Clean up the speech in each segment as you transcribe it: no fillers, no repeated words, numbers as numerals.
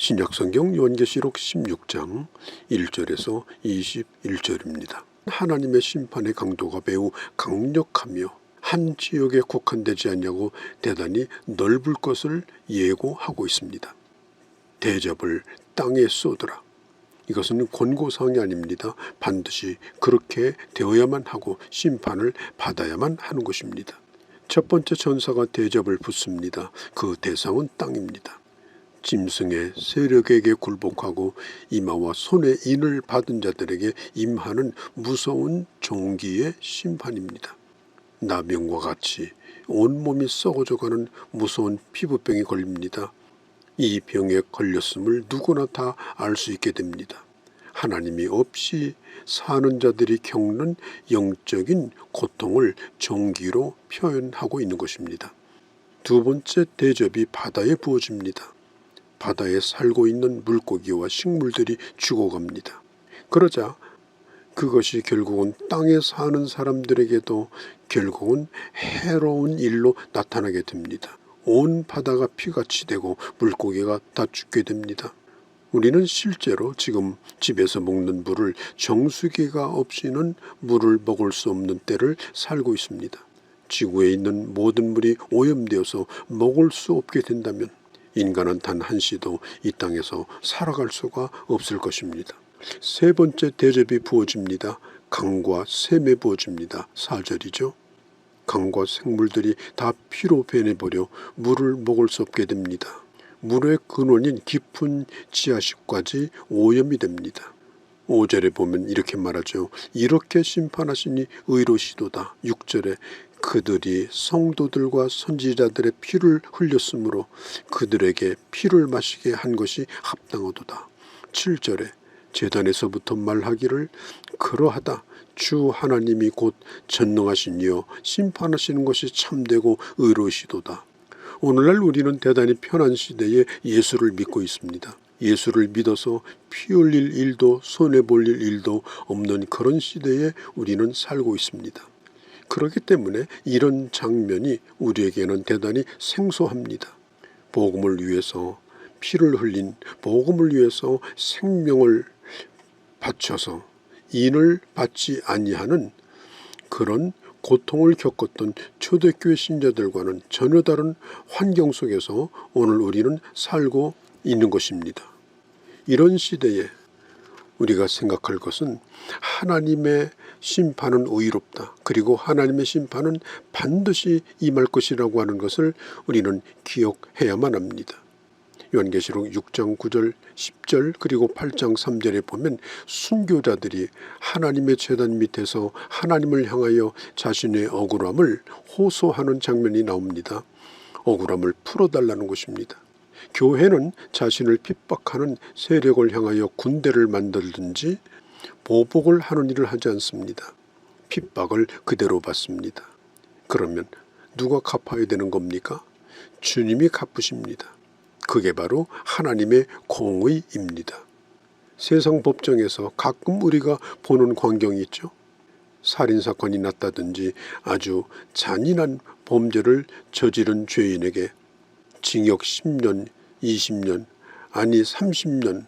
신약성경 요한계시록 16장 1절에서 21절입니다. 하나님의 심판의 강도가 매우 강력하며 한 지역에 국한되지 않냐고 대단히 넓을 것을 예고하고 있습니다. 대접을 땅에 쏟으라. 이것은 권고사항이 아닙니다. 반드시 그렇게 되어야만 하고 심판을 받아야만 하는 것입니다. 첫 번째 천사가 대접을 붓습니다. 그 대상은 땅입니다. 짐승의 세력에게 굴복하고 이마와 손에 인을 받은 자들에게 임하는 무서운 종기의 심판입니다. 나병과 같이 온몸이 썩어져가는 무서운 피부병이 걸립니다. 이 병에 걸렸음을 누구나 다 알 수 있게 됩니다. 하나님이 없이 사는 자들이 겪는 영적인 고통을 종기로 표현하고 있는 것입니다. 두 번째 대접이 바다에 부어집니다. 바다에 살고 있는 물고기와 식물들이 죽어갑니다. 그러자 그것이 결국은 땅에 사는 사람들에게도 결국은 해로운 일로 나타나게 됩니다. 온 바다가 피같이 되고 물고기가 다 죽게 됩니다. 우리는 실제로 지금 집에서 먹는 물을 정수기가 없이는 물을 먹을 수 없는 때를 살고 있습니다. 지구에 있는 모든 물이 오염되어서 먹을 수 없게 된다면 인간은 단 한시도 이 땅에서 살아갈 수가 없을 것입니다. 세 번째 대접이 부어집니다. 강과 샘에 부어집니다. 4절이죠. 강과 생물들이 다 피로 변해버려 물을 먹을 수 없게 됩니다. 물의 근원인 깊은 지하식까지 오염이 됩니다. 5절에 보면 이렇게 말하죠. 이렇게 심판하시니 의로시도다. 6절에 그들이 성도들과 선지자들의 피를 흘렸으므로 그들에게 피를 마시게 한 것이 합당하도다. 7절에 제단에서부터 말하기를 그러하다. 주 하나님이 곧 전능하신 이여 심판하시는 것이 참되고 의로우시도다. 오늘날 우리는 대단히 편한 시대에 예수를 믿고 있습니다. 예수를 믿어서 피 흘릴 일도 손해볼 일도 없는 그런 시대에 우리는 살고 있습니다. 그렇기 때문에 이런 장면이 우리에게는 대단히 생소합니다. 복음을 위해서 피를 흘린, 복음을 위해서 생명을 바쳐서 인을 받지 아니하는 그런 고통을 겪었던 초대교회 신자들과는 전혀 다른 환경 속에서 오늘 우리는 살고 있는 것입니다. 이런 시대에 우리가 생각할 것은 하나님의 심판은 의롭다. 그리고 하나님의 심판은 반드시 임할 것이라고 하는 것을 우리는 기억해야만 합니다. 요한계시록 6장 9절 10절 그리고 8장 3절에 보면 순교자들이 하나님의 제단 밑에서 하나님을 향하여 자신의 억울함을 호소하는 장면이 나옵니다. 억울함을 풀어달라는 것입니다. 교회는 자신을 핍박하는 세력을 향하여 군대를 만들든지 보복을 하는 일을 하지 않습니다. 핍박을 그대로 받습니다. 그러면 누가 갚아야 되는 겁니까? 주님이 갚으십니다. 그게 바로 하나님의 공의입니다. 세상 법정에서 가끔 우리가 보는 광경이 있죠. 살인사건이 났다든지 아주 잔인한 범죄를 저지른 죄인에게 징역 10년, 20년, 아니 30년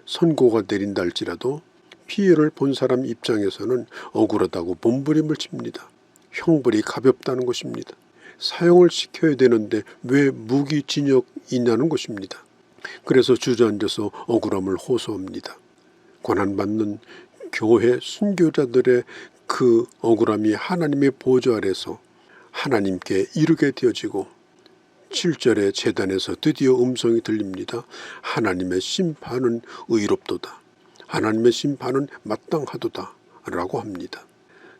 선고가 내린다 할지라도 피해를 본 사람 입장에서는 억울하다고 몸부림을 칩니다. 형벌이 가볍다는 것입니다. 사형을 시켜야 되는데 왜 무기징역이냐는 것입니다. 그래서 주저앉아서 억울함을 호소합니다. 고난받는 교회 순교자들의 그 억울함이 하나님의 보좌 아래서 하나님께 이르게 되어지고 7절의 제단에서 드디어 음성이 들립니다. 하나님의 심판은 의롭도다. 하나님의 심판은 마땅하도다 라고 합니다.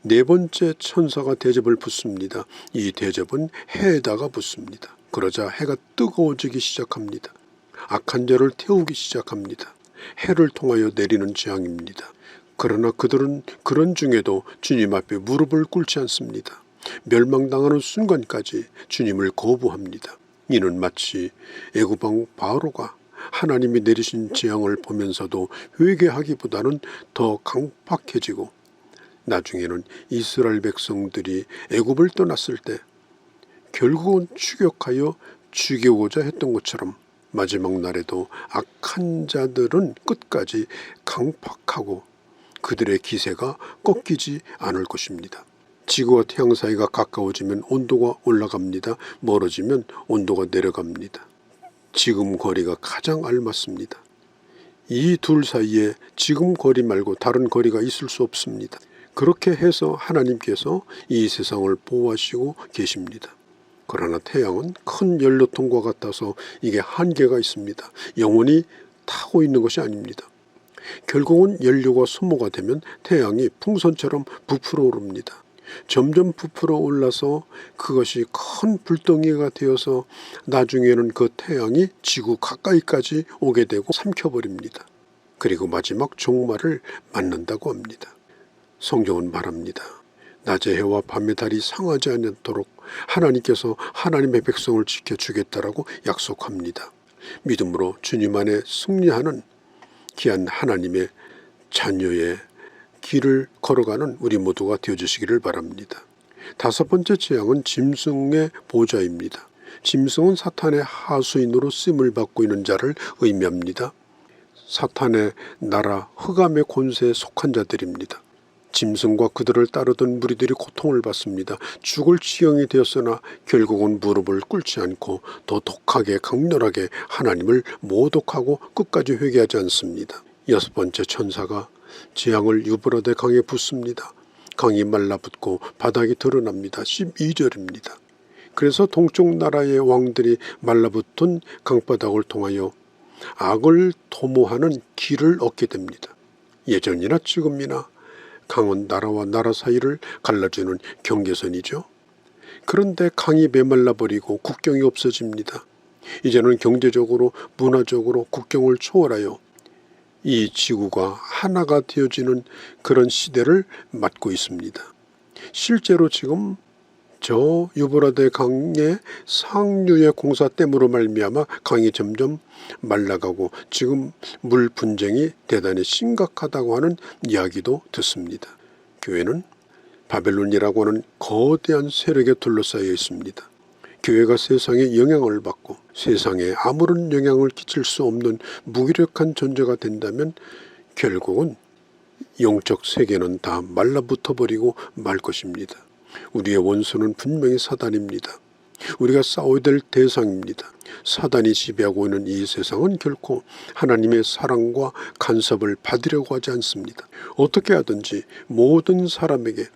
네 번째 천사가 대접을 붓습니다. 이 대접은 해에다가 붓습니다. 그러자 해가 뜨거워지기 시작합니다. 악한 자를 태우기 시작합니다. 해를 통하여 내리는 재앙입니다. 그러나 그들은 그런 중에도 주님 앞에 무릎을 꿇지 않습니다. 멸망당하는 순간까지 주님을 거부합니다. 이는 마치 애굽 왕 바로가 하나님이 내리신 재앙을 보면서도 회개하기보다는 더 강팍해지고 나중에는 이스라엘 백성들이 애굽을 떠났을 때 결국은 추격하여 죽이고자 했던 것처럼 마지막 날에도 악한 자들은 끝까지 강팍하고 그들의 기세가 꺾이지 않을 것입니다. 지구와 태양 사이가 가까워지면 온도가 올라갑니다. 멀어지면 온도가 내려갑니다. 지금 거리가 가장 알맞습니다. 이 둘 사이에 지금 거리 말고 다른 거리가 있을 수 없습니다. 그렇게 해서 하나님께서 이 세상을 보호하시고 계십니다. 그러나 태양은 큰 연료통과 같아서 이게 한계가 있습니다. 영원히 타고 있는 것이 아닙니다. 결국은 연료가 소모가 되면 태양이 풍선처럼 부풀어 오릅니다. 점점 부풀어 올라서 그것이 큰 불덩이가 되어서 나중에는 그 태양이 지구 가까이까지 오게 되고 삼켜버립니다. 그리고 마지막 종말을 맞는다고 합니다. 성경은 말합니다. 낮의 해와 밤의 달이 상하지 않도록 하나님께서 하나님의 백성을 지켜주겠다라고 약속합니다. 믿음으로 주님 안에 승리하는 귀한 하나님의 자녀의 길을 걸어가는 우리 모두가 되어주시기를 바랍니다. 다섯 번째 재앙은 짐승의 보좌입니다. 짐승은 사탄의 하수인으로 쓰임을 받고 있는 자를 의미합니다. 사탄의 나라 흑암의 권세에 속한 자들입니다. 짐승과 그들을 따르던 무리들이 고통을 받습니다. 죽을 지경이 되었으나 결국은 무릎을 꿇지 않고 더 독하게 강렬하게 하나님을 모독하고 끝까지 회개하지 않습니다. 여섯 번째 천사가 재앙을 유브라데 강에 붓습니다. 강이 말라붙고 바닥이 드러납니다. 12절입니다. 그래서 동쪽 나라의 왕들이 말라붙은 강바닥을 통하여 악을 도모하는 길을 얻게 됩니다. 예전이나 지금이나 강은 나라와 나라 사이를 갈라주는 경계선이죠. 그런데 강이 메말라버리고 국경이 없어집니다. 이제는 경제적으로 문화적으로 국경을 초월하여 이 지구가 하나가 되어지는 그런 시대를 맞고 있습니다. 실제로 지금 저 유브라데 강의 상류의 공사댐으로 말미암아 강이 점점 말라가고 지금 물 분쟁이 대단히 심각하다고 하는 이야기도 듣습니다. 교회는 바벨론이라고 하는 거대한 세력에 둘러싸여 있습니다. 교회가 세상에 영향을 받고 세상에 아무런 영향을 끼칠 수 없는 무기력한 존재가 된다면 결국은 영적 세계는 다 말라붙어버리고 말 것입니다. 우리의 원수는 분명히 사단입니다. 우리가 싸워야 될 대상입니다. 사단이 지배하고 있는 이 세상은 결코 하나님의 사랑과 간섭을 받으려고 하지 않습니다. 어떻게 하든지 모든 사람에게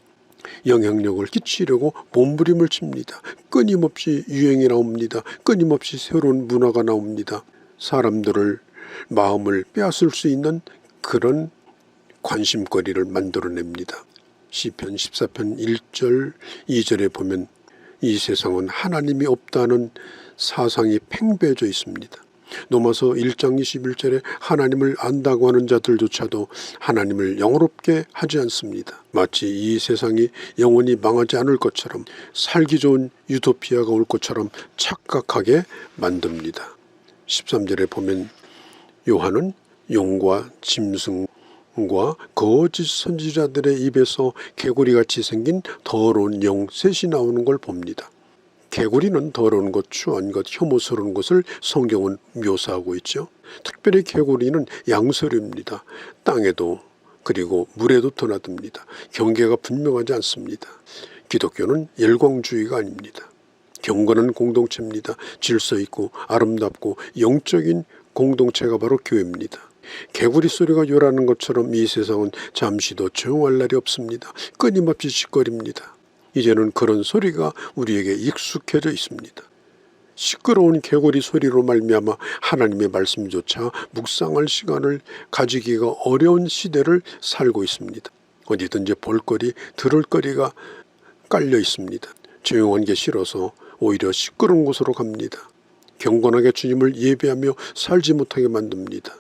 영향력을 끼치려고 몸부림을 칩니다. 끊임없이 유행이 나옵니다. 끊임없이 새로운 문화가 나옵니다. 사람들을 마음을 빼앗을 수 있는 그런 관심거리를 만들어냅니다. 시편 14편 1절 2절에 보면 이 세상은 하나님이 없다는 사상이 팽배해져 있습니다. 로마서 1장 21절에 하나님을 안다고 하는 자들조차도 하나님을 영원롭게 하지 않습니다. 마치 이 세상이 영원히 망하지 않을 것처럼 살기 좋은 유토피아가 올 것처럼 착각하게 만듭니다. 13절에 보면 요한은 용과 짐승과 거짓 선지자들의 입에서 개구리같이 생긴 더러운 영 셋이 나오는 걸 봅니다. 개구리는 더러운 것, 추한 것, 혐오스러운 것을 성경은 묘사하고 있죠. 특별히 개구리는 양서류입니다. 땅에도 그리고 물에도 드나듭니다. 경계가 분명하지 않습니다. 기독교는 열광주의가 아닙니다. 경건한 공동체입니다. 질서 있고 아름답고 영적인 공동체가 바로 교회입니다. 개구리 소리가 요라는 것처럼 이 세상은 잠시도 조용할 날이 없습니다. 끊임없이 시끄럽니다. 이제는 그런 소리가 우리에게 익숙해져 있습니다. 시끄러운 개구리 소리로 말미암아 하나님의 말씀조차 묵상할 시간을 가지기가 어려운 시대를 살고 있습니다. 어디든지 볼거리, 들을 거리가 깔려 있습니다. 조용한 게 싫어서 오히려 시끄러운 곳으로 갑니다. 경건하게 주님을 예배하며 살지 못하게 만듭니다.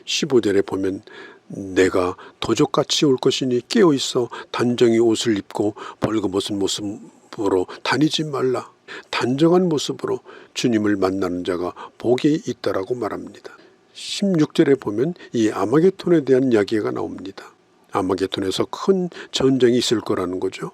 15절에 보면 내가 도적같이 올 것이니 깨어있어 단정히 옷을 입고 벌거벗은 모습으로 다니지 말라. 단정한 모습으로 주님을 만나는 자가 복이 있다라고 말합니다. 16절에 보면 이 아마겟돈에 대한 이야기가 나옵니다. 아마겟돈에서 큰 전쟁이 있을 거라는 거죠.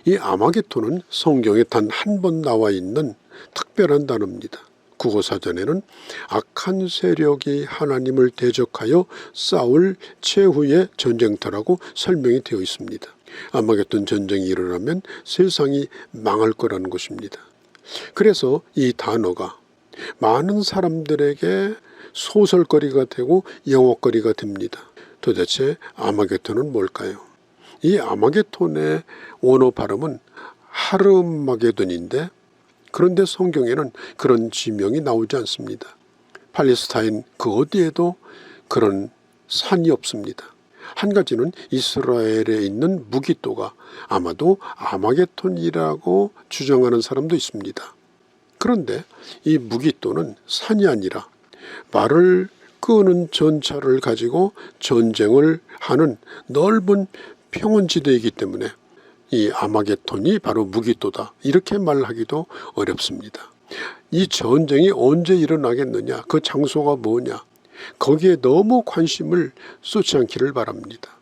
이 아마겟돈은 성경에 단 한 번 나와 있는 특별한 단어입니다. 국어사전에는 악한 세력이 하나님을 대적하여 싸울 최후의 전쟁터라고 설명이 되어 있습니다. 아마겟돈 전쟁이 일어나면 세상이 망할 거라는 것입니다. 그래서 이 단어가 많은 사람들에게 소설거리가 되고 영화거리가 됩니다. 도대체 아마겟돈은 뭘까요? 이 아마겟돈의 원어 발음은 하르마게돈인데, 그런데 성경에는 그런 지명이 나오지 않습니다. 팔레스타인 그 어디에도 그런 산이 없습니다. 한 가지는 이스라엘에 있는 무기또가 아마도 아마겟돈이라고 주장하는 사람도 있습니다. 그런데 이 무기또는 산이 아니라 말을 끄는 전차를 가지고 전쟁을 하는 넓은 평원지대이기 때문에 이 아마겟돈이 바로 무기또다, 이렇게 말하기도 어렵습니다. 이 전쟁이 언제 일어나겠느냐, 그 장소가 뭐냐, 거기에 너무 관심을 쏟지 않기를 바랍니다.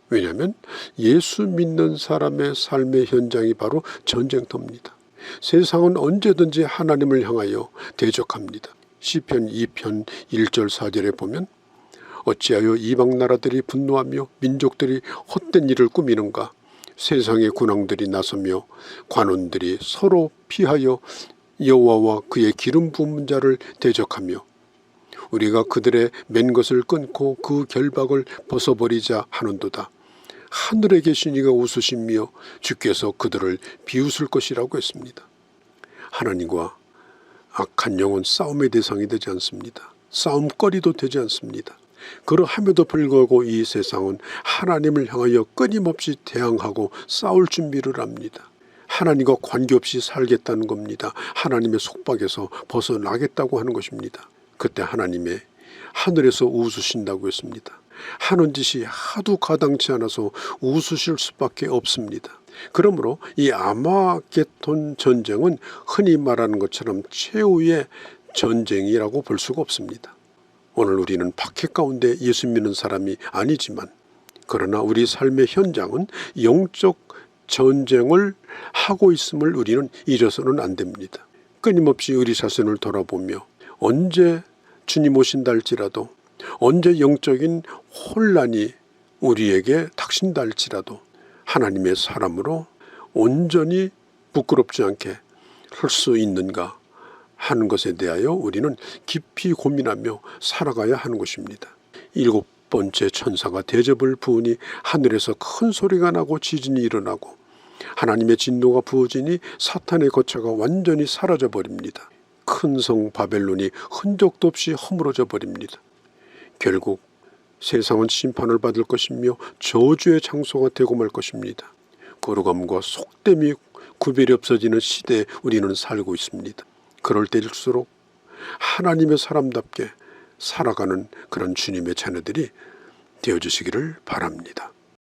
왜냐하면 예수 믿는 사람의 삶의 현장이 바로 전쟁터입니다. 세상은 언제든지 하나님을 향하여 대적합니다. 시편 2편 1절 4절에 보면 어찌하여 이방 나라들이 분노하며 민족들이 헛된 일을 꾸미는가. 세상의 군왕들이 나서며 관원들이 서로 피하여 여호와와 그의 기름 부은 자를 대적하며 우리가 그들의 맨 것을 끊고 그 결박을 벗어버리자 하는도다. 하늘에 계신 이가 웃으시며 주께서 그들을 비웃을 것이라고 했습니다. 하나님과 악한 영은 싸움의 대상이 되지 않습니다. 싸움거리도 되지 않습니다. 그러함에도 불구하고 이 세상은 하나님을 향하여 끊임없이 대항하고 싸울 준비를 합니다. 하나님과 관계없이 살겠다는 겁니다. 하나님의 속박에서 벗어나겠다고 하는 것입니다. 그때 하나님의 하늘에서 웃으신다고 했습니다. 하는 짓이 하도 가당치 않아서 웃으실 수밖에 없습니다. 그러므로 이 아마겟돈 전쟁은 흔히 말하는 것처럼 최후의 전쟁이라고 볼 수가 없습니다. 오늘 우리는 박해 가운데 예수 믿는 사람이 아니지만, 그러나 우리 삶의 현장은 영적 전쟁을 하고 있음을 우리는 잊어서는 안 됩니다. 끊임없이 우리 자신을 돌아보며 언제 주님 오신다 할지라도, 언제 영적인 혼란이 우리에게 닥친다 할지라도 하나님의 사람으로 온전히 부끄럽지 않게 할 수 있는가 하는 것에 대하여 우리는 깊이 고민하며 살아가야 하는 것입니다. 7번째 천사가 대접을 부으니 하늘에서 큰 소리가 나고 지진이 일어나고 하나님의 진노가 부어지니 사탄의 거처가 완전히 사라져 버립니다. 큰 성 바벨론이 흔적도 없이 허물어져 버립니다. 결국 세상은 심판을 받을 것이며 저주의 장소가 되고 말 것입니다. 거룩함과 속됨이 구별이 없어지는 시대에 우리는 살고 있습니다. 그럴 때일수록 하나님의 사람답게 살아가는 그런 주님의 자녀들이 되어주시기를 바랍니다.